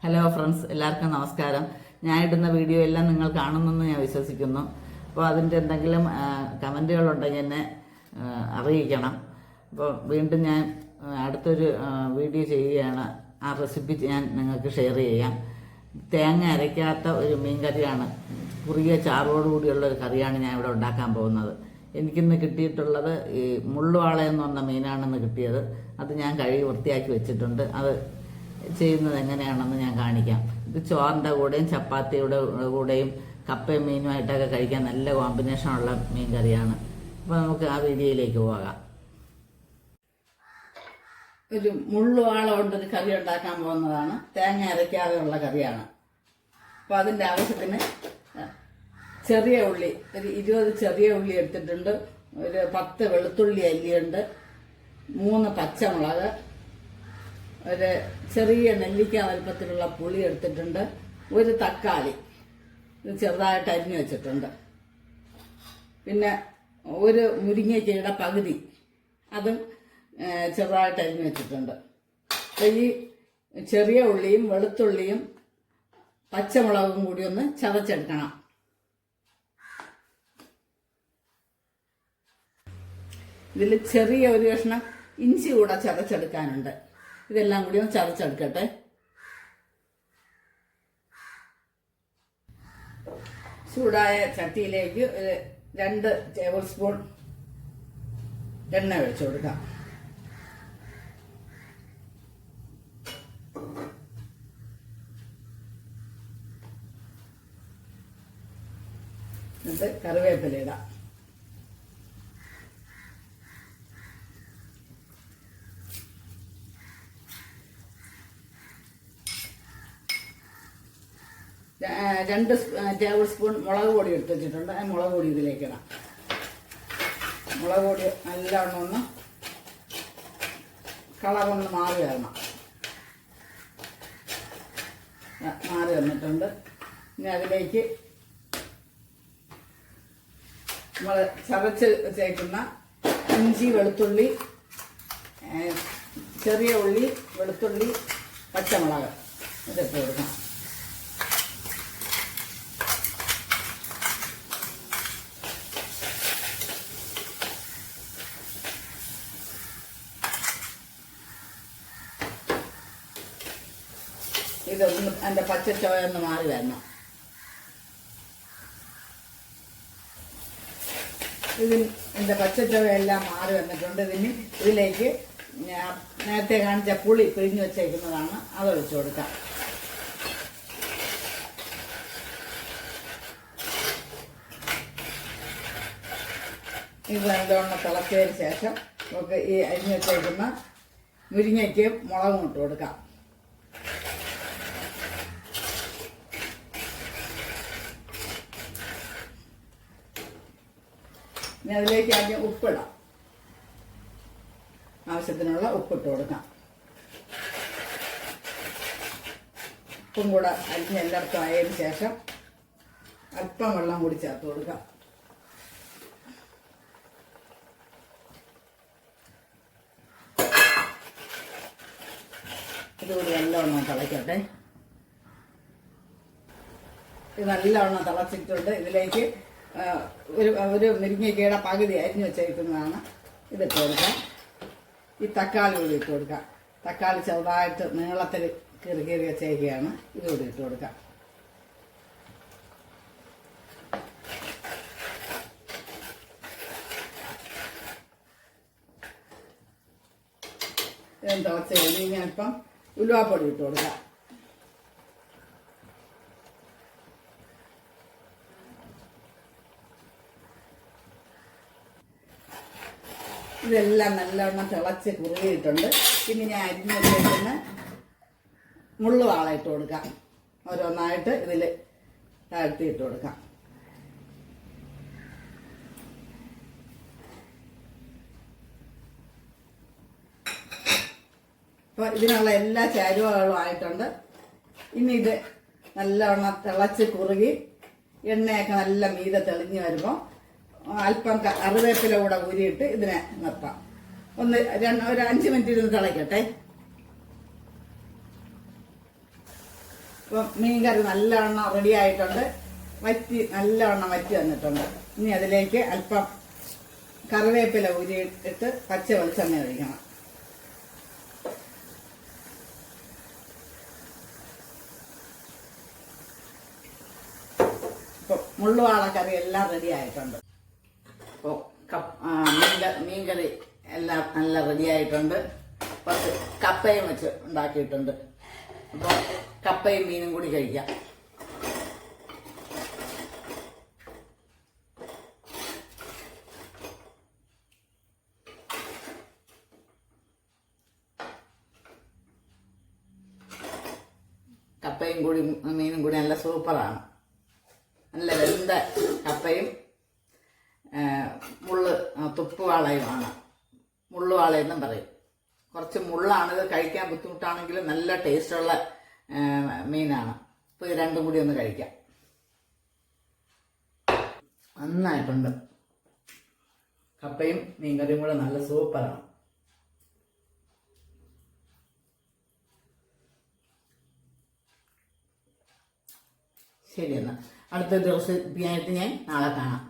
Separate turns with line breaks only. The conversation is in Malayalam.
ഹലോ ഫ്രണ്ട്സ്, എല്ലാവർക്കും നമസ്കാരം. ഞാൻ ഇടുന്ന വീഡിയോ എല്ലാം നിങ്ങൾ കാണുമെന്ന് ഞാൻ വിശ്വസിക്കുന്നു. അപ്പോൾ അതിൻ്റെ എന്തെങ്കിലും കമൻറ്റുകളുണ്ടെങ്കിൽ എന്നെ അറിയിക്കണം. അപ്പോൾ വീണ്ടും ഞാൻ അടുത്തൊരു വീഡിയോ ചെയ്യുകയാണ്. ആ റെസിപ്പി ഞാൻ നിങ്ങൾക്ക് ഷെയർ ചെയ്യാം. തേങ്ങ അരയ്ക്കാത്ത ഒരു മീൻ കറിയാണ്, കുറുകിയ ചാറോടുകൂടിയുള്ള ഒരു കറിയാണ് ഞാൻ ഇവിടെ ഉണ്ടാക്കാൻ പോകുന്നത്. എനിക്കിന്ന് കിട്ടിയിട്ടുള്ളത് ഈ മുള്ളുവാളയെന്ന് പറഞ്ഞ മീനാണെന്ന് കിട്ടിയത്. അത് ഞാൻ കഴുകി വൃത്തിയാക്കി വെച്ചിട്ടുണ്ട്. അത് ചെയ്യുന്നത് എങ്ങനെയാണെന്ന് ഞാൻ കാണിക്കാം. ഇത് ചോറിൻ്റെ കൂടെയും ചപ്പാത്തിയുടെ കൂടെയും കപ്പയും മീനുമായിട്ടൊക്കെ കഴിക്കാൻ നല്ല കോമ്പിനേഷനുള്ള മീൻ കറിയാണ്. അപ്പോൾ നമുക്ക് ആ വീഡിയോയിലേക്ക് പോകാം. ഒരു മുള്ളുവാള കൊണ്ടൊരു കറി ഉണ്ടാക്കാൻ പോകുന്നതാണ്. തേങ്ങ അരയ്ക്കാതെ ഉള്ള കറിയാണ്. അപ്പോൾ അതിൻ്റെ ആവശ്യത്തിന് ചെറിയ ഉള്ളി, ഒരു 20 ചെറിയ ഉള്ളി എടുത്തിട്ടുണ്ട്. ഒരു 10 വെളുത്തുള്ളി അല്ലിയുണ്ട്. 3 പച്ചമുളക്, ഒരു ചെറിയ നെല്ലിക്ക വലുപ്പത്തിലുള്ള പുളി എടുത്തിട്ടുണ്ട്. ഒരു തക്കാളി ഇത് ചെറുതായിട്ട് അരിഞ്ഞു വെച്ചിട്ടുണ്ട്. പിന്നെ ഒരു മുരിങ്ങയ്ക്കയുടെ പകുതി അതും ചെറുതായിട്ട് അരിഞ്ഞു വെച്ചിട്ടുണ്ട്. ഈ ചെറിയ ഉള്ളിയും വെളുത്തുള്ളിയും പച്ചമുളകും കൂടി ഒന്ന് ചതച്ചെടുക്കണം. ഇതിൽ ചെറിയ ഒരു കഷ്ണം ഇഞ്ചി കൂടെ ചതച്ചെടുക്കാനുണ്ട്. ഇതെല്ലാം കൂടി ഒന്ന് ചതച്ചെടുക്കട്ടെ. ചൂടായ ചട്ടിയിലേക്ക് ഒരു 2 ടേബിൾ സ്പൂൺ എണ്ണ ഒഴിച്ചു കൊടുക്കാം. എന്നിട്ട് കറിവേപ്പില ഇടാം. രണ്ട് ടേബിൾ സ്പൂൺ മുളക് പൊടി എടുത്ത് വെച്ചിട്ടുണ്ട്. ആ മുളക് പൊടി ഇതിലേക്ക് ഇടാം. മുളക് പൊടി നല്ലവണ്ണം ഒന്ന് കളറൊന്ന് മാറി വരണം. മാറി വന്നിട്ടുണ്ട്. ഇനി അതിലേക്ക് നമ്മൾ ചതച്ച് ചേർക്കുന്ന ഇഞ്ചി, വെളുത്തുള്ളി, ചെറിയ ഉള്ളി, വെളുത്തുള്ളി, പച്ചമുളക് ഇതൊക്കെ കൊടുക്കണം. ഇതൊന്ന് അതിൻ്റെ പച്ചച്ചോയ ഒന്ന് മാറി വരണം. ഇതിൻ്റെ പച്ചച്ചോയ എല്ലാം മാറി വന്നിട്ടുണ്ട്. ഇതിലേക്ക് നേരത്തെ കാണിച്ച പുളി പിഴിഞ്ഞ് വെച്ചേക്കുന്നതാണ്, അതൊഴിച്ചു കൊടുക്കാം. ഇത് നല്ലവണ്ണം തിളച്ചതിന് ശേഷം നമുക്ക് ഈ അരിഞ്ഞ് വെച്ചേക്കുന്ന മുരിങ്ങയ്ക്ക് മുളകും ഇട്ട് കൊടുക്കാം. ഇനി അതിലേക്ക് ആദ്യം ഉപ്പിടാം. ആവശ്യത്തിനുള്ള ഉപ്പിട്ട് കൊടുക്കാം. ഉപ്പും കൂടെ അരിഞ്ഞ് എല്ലായിടത്തും ആയതിനു ശേഷം അല്പം വെള്ളം കൂടി ചേർത്ത് കൊടുക്കാം. ഇതുകൂടി നല്ലവണ്ണം തിളയ്ക്കട്ടെ. ഇത് നല്ലവണ്ണം തിളച്ചിട്ടുണ്ട്. ഇതിലേക്ക് ഒരു മുരിങ്ങയ്ക്കയുടെ പകുതി അരിഞ്ഞു വെച്ചേക്കുന്നതാണ്. ഇതിട്ട് കൊടുക്കാം. ഈ തക്കാളി കൂടി ഇട്ട് കൊടുക്കാം. തക്കാളി ചെറുതായിട്ട് നീളത്തിൽ കീറി വെച്ചേക്കുകയാണ്. ഇതുകൂടി ഇട്ട് കൊടുക്കാം. തിളച്ച് കഴിഞ്ഞ് ഞാനിപ്പം ഉലുവാപ്പൊടി ഇട്ട് കൊടുക്കാം. ഇതെല്ലാം നല്ലവണ്ണം തിളച്ച് കുറുകിയിട്ടുണ്ട്. പിന്നെ ഞാൻ അരിഞ്ഞ് വെച്ചേക്കുന്ന മുള്ളുവാള ഇട്ട് കൊടുക്കാം. ഓരോന്നായിട്ട് ഇതിൽ താഴ്ത്തി ഇട്ട് കൊടുക്കാം. അപ്പോൾ ഇതിനുള്ള എല്ലാ ചേരുവകളും ആയിട്ടുണ്ട്. ഇനി ഇത് നല്ലവണ്ണം തിളച്ച് കുറുകി എണ്ണയൊക്കെ നല്ല മീതെ തെളിഞ്ഞ് വരുമ്പോൾ അല്പം കറിവേപ്പില കൂടെ ഊരിയിട്ട് ഇതിനെ നിർത്താം. ഒരു 5 മിനിറ്റ് ഇരുന്ന് തിളയ്ക്കട്ടെ. ഇപ്പം മീൻകറി നല്ലവണ്ണം റെഡി ആയിട്ടുണ്ട്. നല്ലവണ്ണം വറ്റി വന്നിട്ടുണ്ട്. ഇനി അതിലേക്ക് അല്പം കറിവേപ്പില ഊരിയിട്ട് പച്ച വെളിച്ചെണ്ണ ഒഴിക്കണം. ഇപ്പോൾ മുള്ളുവാള കറി എല്ലാം റെഡി ആയിട്ടുണ്ട്. അപ്പോൾ മീൻകറി എല്ലാം നല്ല റെഡി ആയിട്ടുണ്ട്. കുറച്ച് കപ്പയും വെച്ച് ഉണ്ടാക്കിയിട്ടുണ്ട്. അപ്പോൾ കപ്പയും മീനും കൂടി കഴിക്കാം. കപ്പയും കൂടി മീനും കൂടി നല്ല സൂപ്പറാണ്. നല്ല വെന്ത കപ്പയും തുപ്പുവാളയുമാണ്. മുള്ളുവാളയെന്നും പറയും. കുറച്ച് മുള്ളാണിത്, കഴിക്കാൻ ബുദ്ധിമുട്ടാണെങ്കിലും നല്ല ടേസ്റ്റുള്ള മീനാണ്. അപ്പോൾ ഇത് രണ്ടും കൂടി ഒന്ന് കഴിക്കാം. നന്നായിട്ടുണ്ട്. കപ്പയും മീൻകറിയും കൂടെ നല്ല സൂപ്പറാണ്. ശരി, എന്നാൽ അടുത്ത ദിവസമായിട്ട് ഞാൻ നാളെ കാണാം.